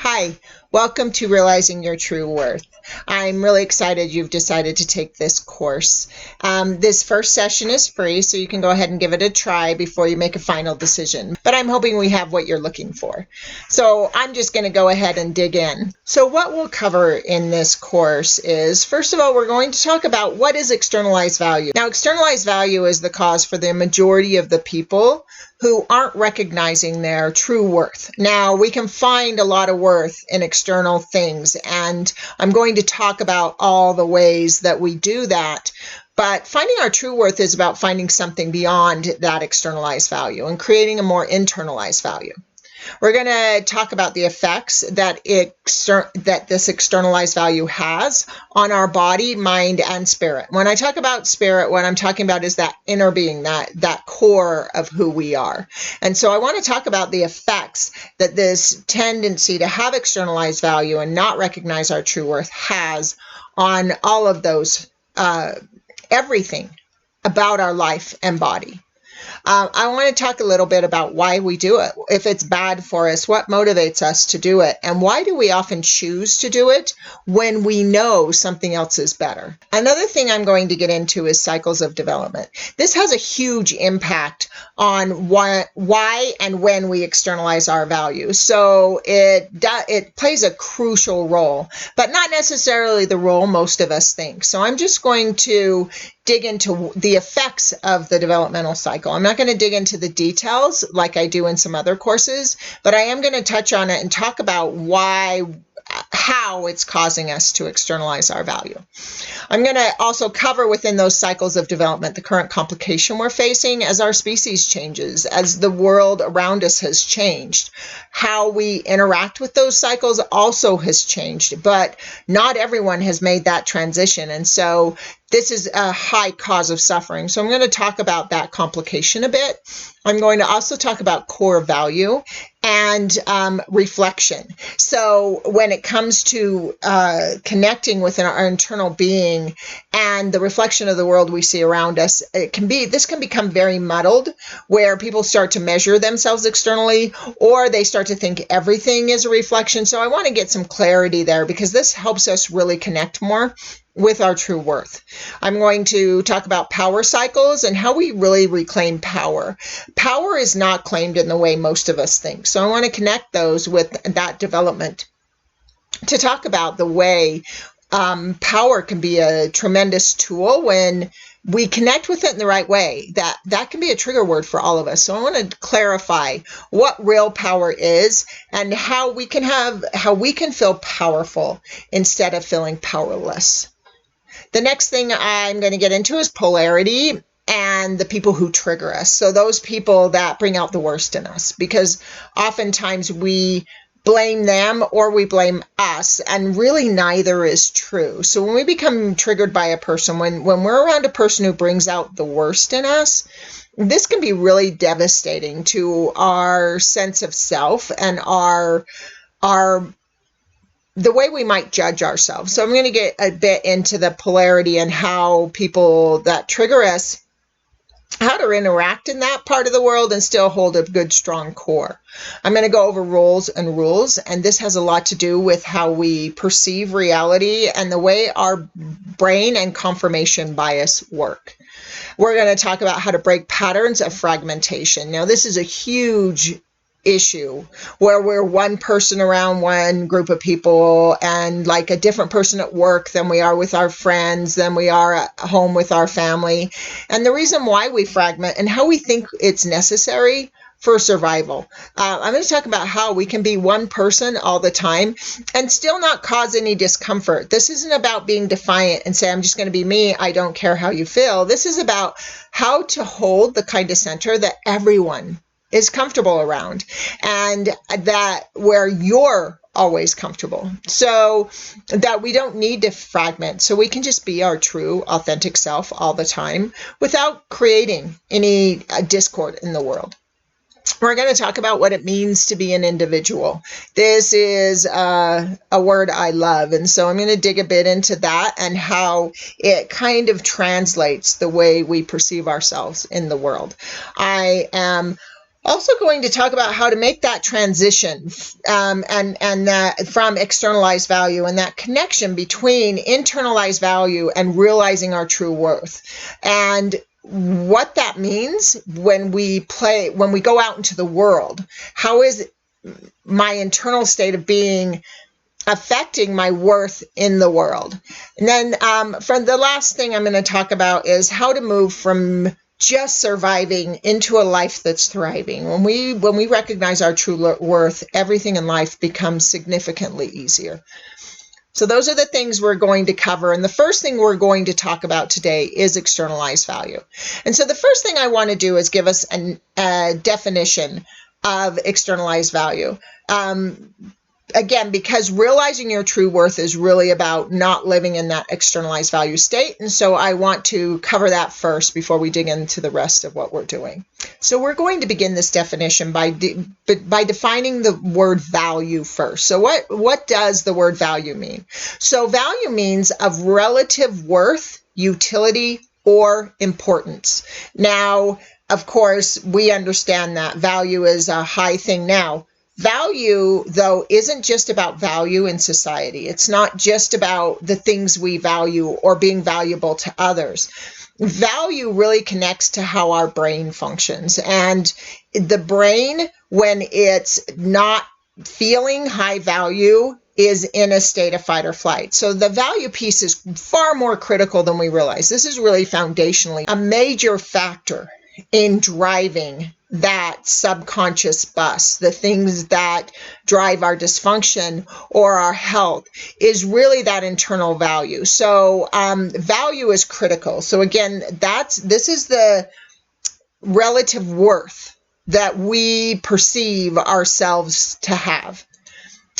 Hi, welcome to Realizing Your True Worth. I'm really excited you've decided to take this course. This first session is free, so you can go ahead and give it a try before you make a final decision. But I'm hoping we have what you're looking for. So I'm just going to go ahead and dig in. So what we'll cover in this course is, first of all, we're going to talk about what is externalized value. Now, externalized value is the cause for the majority of the people who aren't recognizing their true worth. Now, we can find a lot of worth in external things, and I'm going to talk about all the ways that we do that. But finding our true worth is about finding something beyond that externalized value and creating a more internalized value. We're going to talk about the effects that this externalized value has on our body, mind, and spirit. When I talk about spirit, what I'm talking about is that inner being, that core of who we are. And so I want to talk about the effects that this tendency to have externalized value and not recognize our true worth has on all of those, everything about our life and body. I want to talk a little bit about why we do it, if it's bad for us, what motivates us to do it, and why do we often choose to do it when we know something else is better. Another thing I'm going to get into is cycles of development. This has a huge impact on why and when we externalize our values. So it plays a crucial role, but not necessarily the role most of us think. So I'm just going to dig into the effects of the developmental cycle. I'm not going to dig into the details like I do in some other courses, but I am going to touch on it and talk about how it's causing us to externalize our value. I'm going to also cover within those cycles of development the current complication we're facing as our species changes, as the world around us has changed. How we interact with those cycles also has changed, but not everyone has made that transition. And so this is a high cause of suffering. So I'm going to talk about that complication a bit. I'm going to also talk about core value and reflection. So when it comes to connecting with our internal being and the reflection of the world we see around us, this can become very muddled, where people start to measure themselves externally, or they start to think everything is a reflection. So I want to get some clarity there, because this helps us really connect more with our true worth. I'm going to talk about power cycles and how we really reclaim power. Power is not claimed in the way most of us think. So I want to connect those with that development to talk about the way power can be a tremendous tool when we connect with it in the right way. That can be a trigger word for all of us. So I want to clarify what real power is and how we can feel powerful instead of feeling powerless. The next thing I'm going to get into is polarity and the people who trigger us. So those people that bring out the worst in us, because oftentimes we blame them or we blame us, and really neither is true. So when we become triggered by a person, when we're around a person who brings out the worst in us, this can be really devastating to our sense of self and the way we might judge ourselves. So I'm going to get a bit into the polarity and how people that trigger us, how to interact in that part of the world and still hold a good, strong core. I'm going to go over roles and rules, and this has a lot to do with how we perceive reality and the way our brain and confirmation bias work. We're going to talk about how to break patterns of fragmentation. Now, this is a huge issue where we're one person around one group of people and like a different person at work than we are with our friends, than we are at home with our family. And the reason why we fragment and how we think it's necessary for survival. I'm going to talk about how we can be one person all the time and still not cause any discomfort. This isn't about being defiant and say, I'm just going to be me, I don't care how you feel. This is about how to hold the kind of center that everyone is comfortable around, and that where you're always comfortable, so that we don't need to fragment, so we can just be our true authentic self all the time without creating any discord in the world. We're going to talk about what it means to be an individual. This is a word I love, and so I'm going to dig a bit into that and how it kind of translates the way we perceive ourselves in the world. I am Also going to talk about how to make that transition from externalized value and that connection between internalized value and realizing our true worth, and what that means when we go out into the world. How is my internal state of being affecting my worth in the world? And then for the last thing I'm going to talk about is how to move from just surviving into a life that's thriving. When we recognize our true worth, everything in life becomes significantly easier. So those are the things we're going to cover. And the first thing we're going to talk about today is externalized value. And so the first thing I want to do is give us a definition of externalized value. Again, because realizing your true worth is really about not living in that externalized value state. And so I want to cover that first before we dig into the rest of what we're doing. So we're going to begin this definition by defining the word value first. So what does the word value mean? So value means of relative worth, utility, or importance. Now, of course, we understand that value is a high thing now. Value, though, isn't just about value in society. It's not just about the things we value or being valuable to others. Value really connects to how our brain functions. And the brain, when it's not feeling high value, is in a state of fight or flight. So the value piece is far more critical than we realize. This is really foundationally a major factor in driving that subconscious bus. The things that drive our dysfunction or our health is really that internal value. So value is critical. So again, this is the relative worth that we perceive ourselves to have.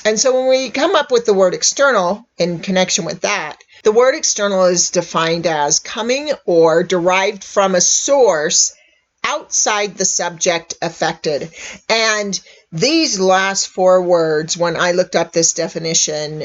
And so when we come up with the word external in connection with that, the word external is defined as coming or derived from a source outside the subject affected. And these last four words, when I looked up this definition,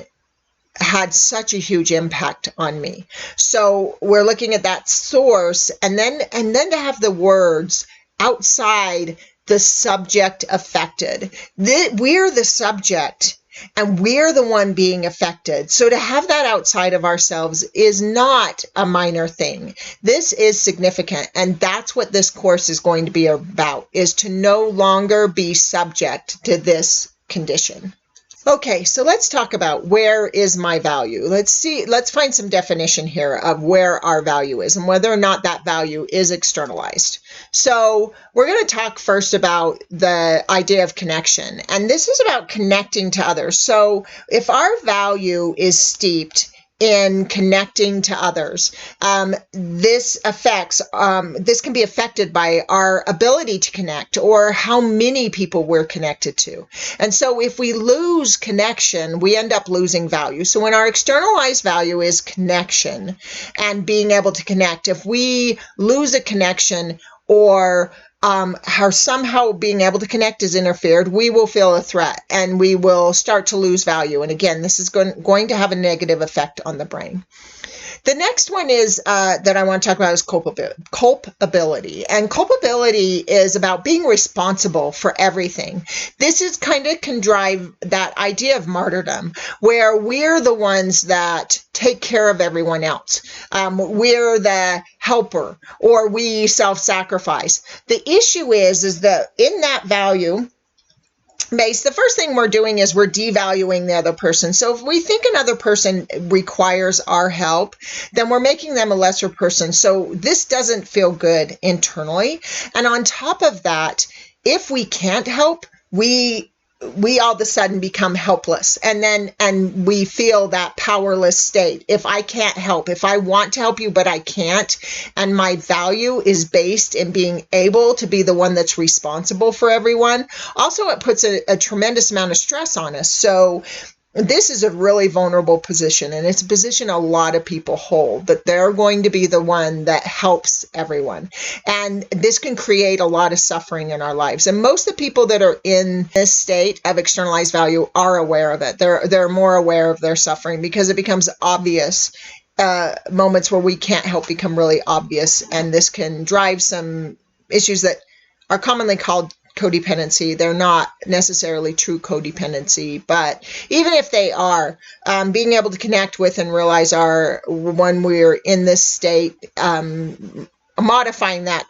had such a huge impact on me. So we're looking at that source, and then to have the words outside the subject affected. We're the subject, and we're the one being affected. So to have that outside of ourselves is not a minor thing. This is significant. And that's what this course is going to be about, is to no longer be subject to this condition. Okay, so let's talk about where is my value. Let's find some definition here of where our value is and whether or not that value is externalized. So we're going to talk first about the idea of connection, and this is about connecting to others. So if our value is steeped in connecting to others, this can be affected by our ability to connect or how many people we're connected to. And so if we lose connection, we end up losing value. So when our externalized value is connection and being able to connect, if we lose a connection or how somehow being able to connect is interfered, we will feel a threat and we will start to lose value. And again, this is going to have a negative effect on the brain. The next one is that I want to talk about is culpability. And culpability is about being responsible for everything. This is kind of can drive that idea of martyrdom, where we're the ones that take care of everyone else. We're the helper, or we self-sacrifice. The issue is that in that value base, the first thing we're doing is we're devaluing the other person. So if we think another person requires our help, then we're making them a lesser person. So this doesn't feel good internally. And on top of that, if we can't help, we all of a sudden become helpless, and we feel that powerless state. If I can't help, if I want to help you but I can't, and my value is based in being able to be the one that's responsible for everyone, also it puts a tremendous amount of stress on us. So this is a really vulnerable position, and it's a position a lot of people hold, that they're going to be the one that helps everyone. And this can create a lot of suffering in our lives. And most of the people that are in this state of externalized value are aware of it. They're more aware of their suffering because it becomes obvious. Moments where we can't help become really obvious, and this can drive some issues that are commonly called codependency. They're not necessarily true codependency, but even if they are, being able to connect with and realize when we're in this state, modifying that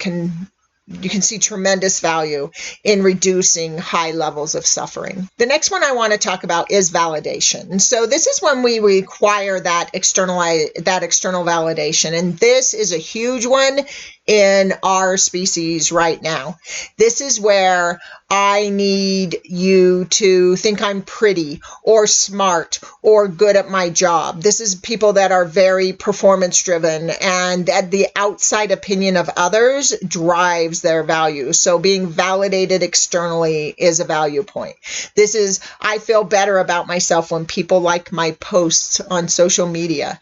you can see tremendous value in reducing high levels of suffering. The next one I want to talk about is validation. So this is when we require that external validation. And this is a huge one in our species right now. This is where I need you to think I'm pretty or smart or good at my job. This is people that are very performance driven, and the outside opinion of others drives their value. So being validated externally is a value point. This is, I feel better about myself when people like my posts on social media,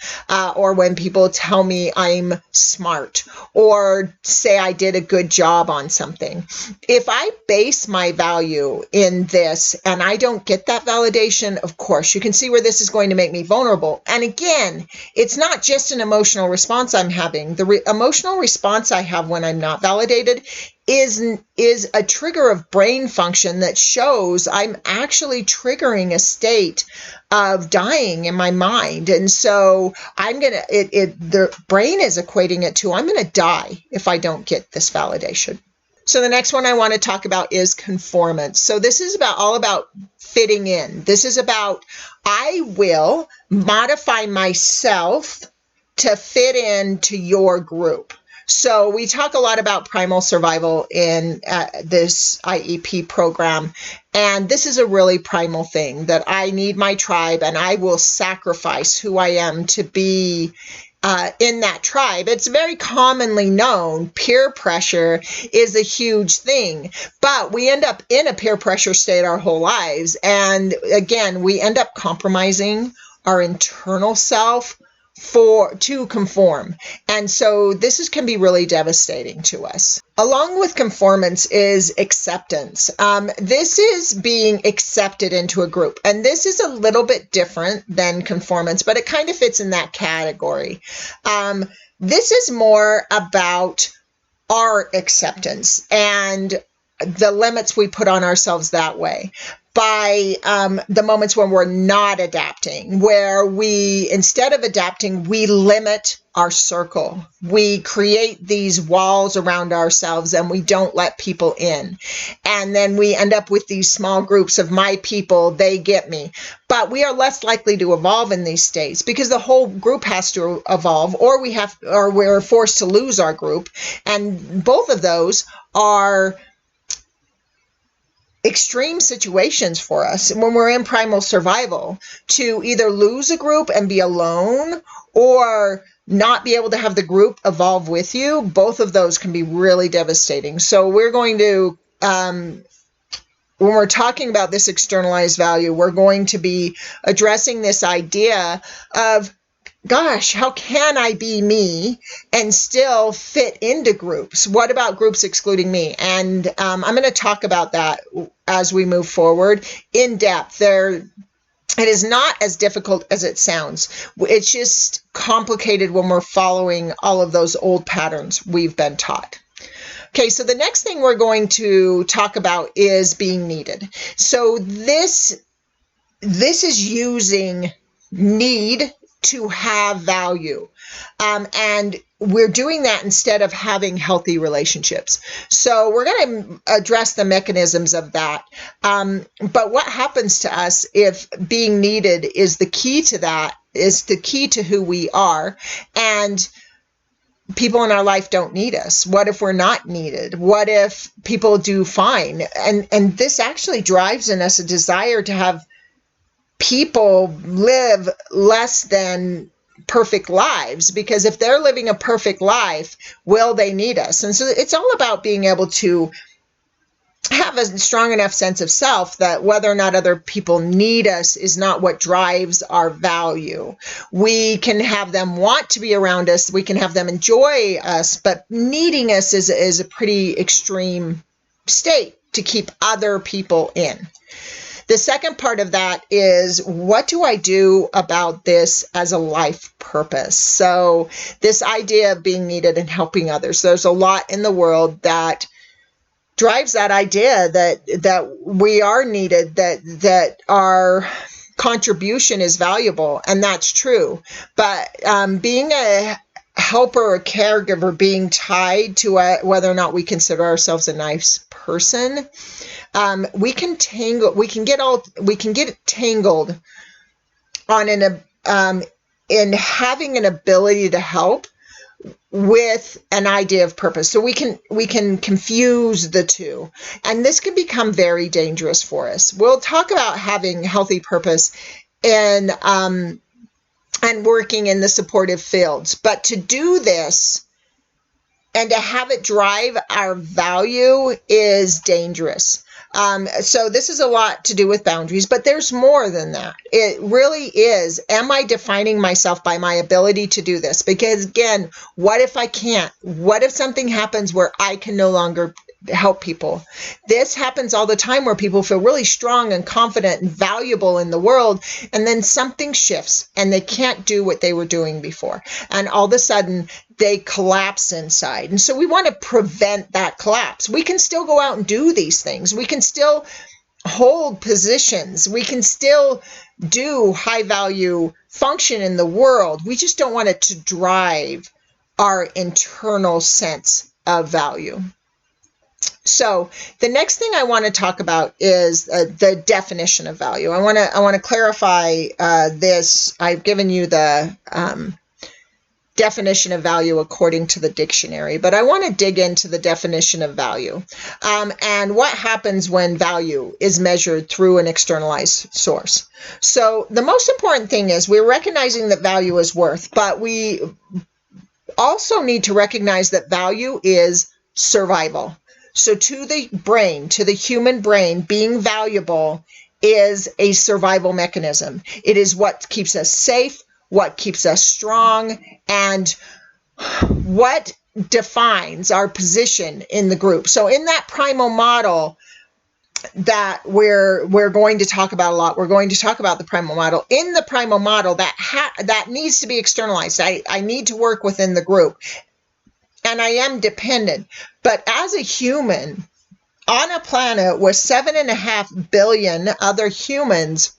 or when people tell me I'm smart, or say I did a good job on something. If I base my value in this and I don't get that validation, of course, you can see where this is going to make me vulnerable. And again, it's not just an emotional response I'm having. The emotional response I have when I'm not validated is a trigger of brain function that shows I'm actually triggering a state of dying in my mind. And so the brain is equating it to, I'm going to die if I don't get this validation. So the next one I want to talk about is conformance. So this is all about fitting in. This is about, I will modify myself to fit into your group. So we talk a lot about primal survival in this IEP program, and this is a really primal thing, that I need my tribe and I will sacrifice who I am to be in that tribe. It's very commonly known peer pressure is a huge thing, but we end up in a peer pressure state our whole lives. And again, we end up compromising our internal self to conform. And so this can be really devastating to us. Along with conformance is acceptance. This is being accepted into a group. And this is a little bit different than conformance, but it kind of fits in that category. This is more about our acceptance and the limits we put on ourselves that way. By the moments when we're not adapting, where instead of adapting, we limit our circle. We create these walls around ourselves and we don't let people in. And then we end up with these small groups of my people, they get me. But we are less likely to evolve in these states because the whole group has to evolve, or we're forced to lose our group. And both of those are extreme situations for us when we're in primal survival, to either lose a group and be alone or not be able to have the group evolve with you. Both of those can be really devastating. So we're going to, when we're talking about this externalized value, we're going to be addressing this idea of, gosh, how can I be me and still fit into groups? What about groups excluding me? And I'm going to talk about that as we move forward in depth. It is not as difficult as it sounds. It's just complicated when we're following all of those old patterns we've been taught. Okay, so the next thing we're going to talk about is being needed. So this is using need to have value. And we're doing that instead of having healthy relationships. So we're going to address the mechanisms of that. But what happens to us if being needed is the key to that, is the key to who we are, and people in our life don't need us? What if we're not needed? What if people do fine? And this actually drives in us a desire to have people live less than perfect lives, because if they're living a perfect life, will they need us? And so it's all about being able to have a strong enough sense of self that whether or not other people need us is not what drives our value. We can have them want to be around us, we can have them enjoy us, but needing us is a pretty extreme state to keep other people in. The second part of that is, what do I do about this as a life purpose? So this idea of being needed and helping others. There's a lot in the world that drives that idea that we are needed, that our contribution is valuable, and that's true. But being a helper or caregiver, being tied to whether or not we consider ourselves a nice person, we can get tangled on in having an ability to help with an idea of purpose. So we can confuse the two, and this can become very dangerous for us. We'll talk about having healthy purpose and working in the supportive fields, but to do this and to have it drive our value is dangerous. So this is a lot to do with boundaries, but there's more than that. It really is, am I defining myself by my ability to do this? Because again, what if I can't? What if something happens where I can no longer help people? This happens all the time, where people feel really strong and confident and valuable in the world, and then something shifts and they can't do what they were doing before. And all of a sudden they collapse inside. And so we want to prevent that collapse. We can still go out and do these things. We can still hold positions. We can still do high value function in the world. We just don't want it to drive our internal sense of value. So the next thing I want to talk about is the definition of value. I want to clarify this. I've given you the definition of value according to the dictionary, but I want to dig into the definition of value and what happens when value is measured through an externalized source. So the most important thing is we're recognizing that value is worth, but we also need to recognize that value is survival. So to the brain, to the human brain, being valuable is a survival mechanism. It is what keeps us safe, what keeps us strong, and what defines our position in the group. So in that primal model that we're going to talk about a lot, we're going to talk about the primal model. In the primal model, that needs to be externalized. I need to work within the group, and I am dependent. But as a human on a planet with 7.5 billion other humans,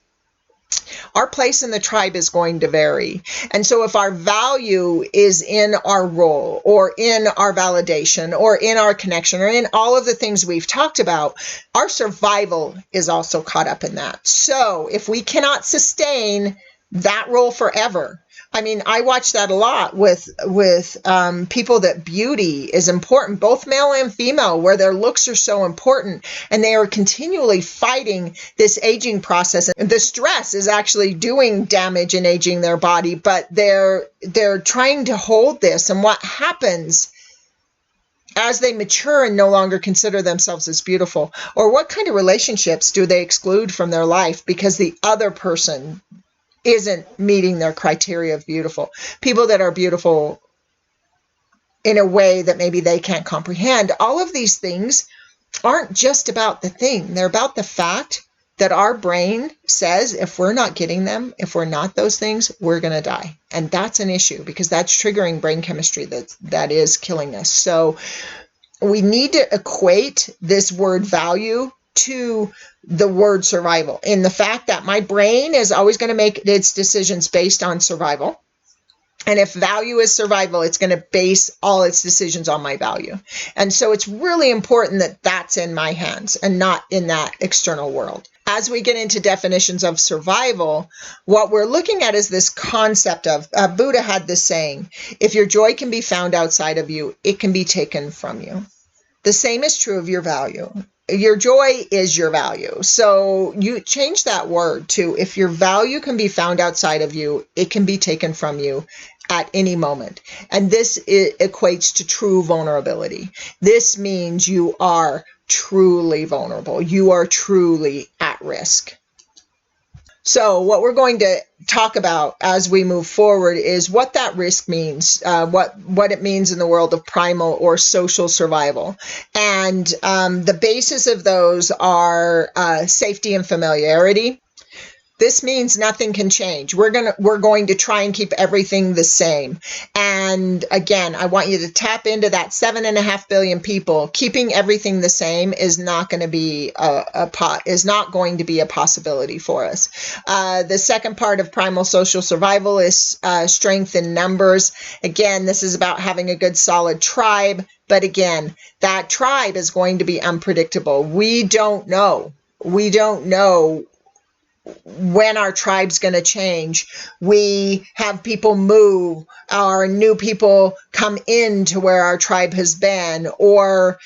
our place in the tribe is going to vary. And so if our value is in our role or in our validation or in our connection or in all of the things we've talked about, our survival is also caught up in that. So if we cannot sustain that role forever, I mean, I watch that a lot with people, that beauty is important, both male and female, where their looks are so important, and they are continually fighting this aging process. And the stress is actually doing damage and aging their body, but they're trying to hold this. And what happens as they mature and no longer consider themselves as beautiful? Or what kind of relationships do they exclude from their life because the other person isn't meeting their criteria of beautiful? People that are beautiful in a way that maybe they can't comprehend. All of these things aren't just about the thing. They're about the fact that our brain says if we're not getting them, if we're not those things, we're going to die. And that's an issue, because that's triggering brain chemistry that is killing us. So we need to equate this word value to the word survival, in the fact that my brain is always going to make its decisions based on survival. And if value is survival, it's going to base all its decisions on my value. And so it's really important that that's in my hands and not in that external world. As we get into definitions of survival, what we're looking at is this concept of, Buddha had this saying, if your joy can be found outside of you, it can be taken from you. The same is true of your value. Your joy is your value. So you change that word to, if your value can be found outside of you, it can be taken from you at any moment. And this equates to true vulnerability. This means you are truly vulnerable. You are truly at risk. So what we're going to talk about as we move forward is what that risk means, what it means in the world of primal or social survival. And the basis of those are safety and familiarity. This means nothing can change. We're going to try and keep everything the same. And again, I want you to tap into that 7.5 billion people. Keeping everything the same is not going to be a possibility for us. The second part of primal social survival is strength in numbers. Again, this is about having a good solid tribe. But again, that tribe is going to be unpredictable. We don't know. We don't know when our tribe's going to change. We have people move, or new people come into where our tribe has been, or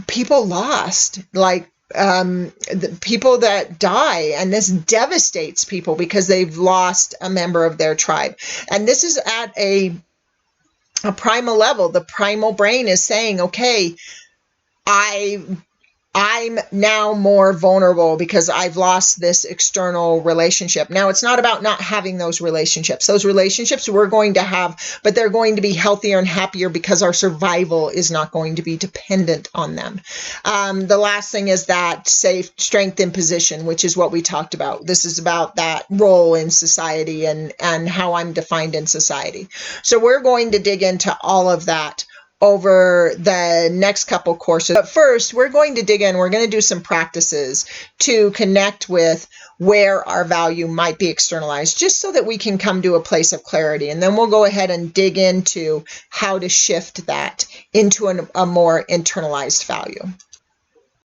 people lost, like the people that die, and this devastates people because they've lost a member of their tribe. And this is at a primal level. The primal brain is saying, okay, I'm now more vulnerable because I've lost this external relationship. Now, it's not about not having those relationships. Those relationships we're going to have, but they're going to be healthier and happier because our survival is not going to be dependent on them. The last thing is that safe strength in position, which is what we talked about. This is about that role in society and how I'm defined in society. So we're going to dig into all of that over the next couple courses. But first, we're going to dig in. We're going to do some practices to connect with where our value might be externalized, just so that we can come to a place of clarity. And then we'll go ahead and dig into how to shift that into a more internalized value.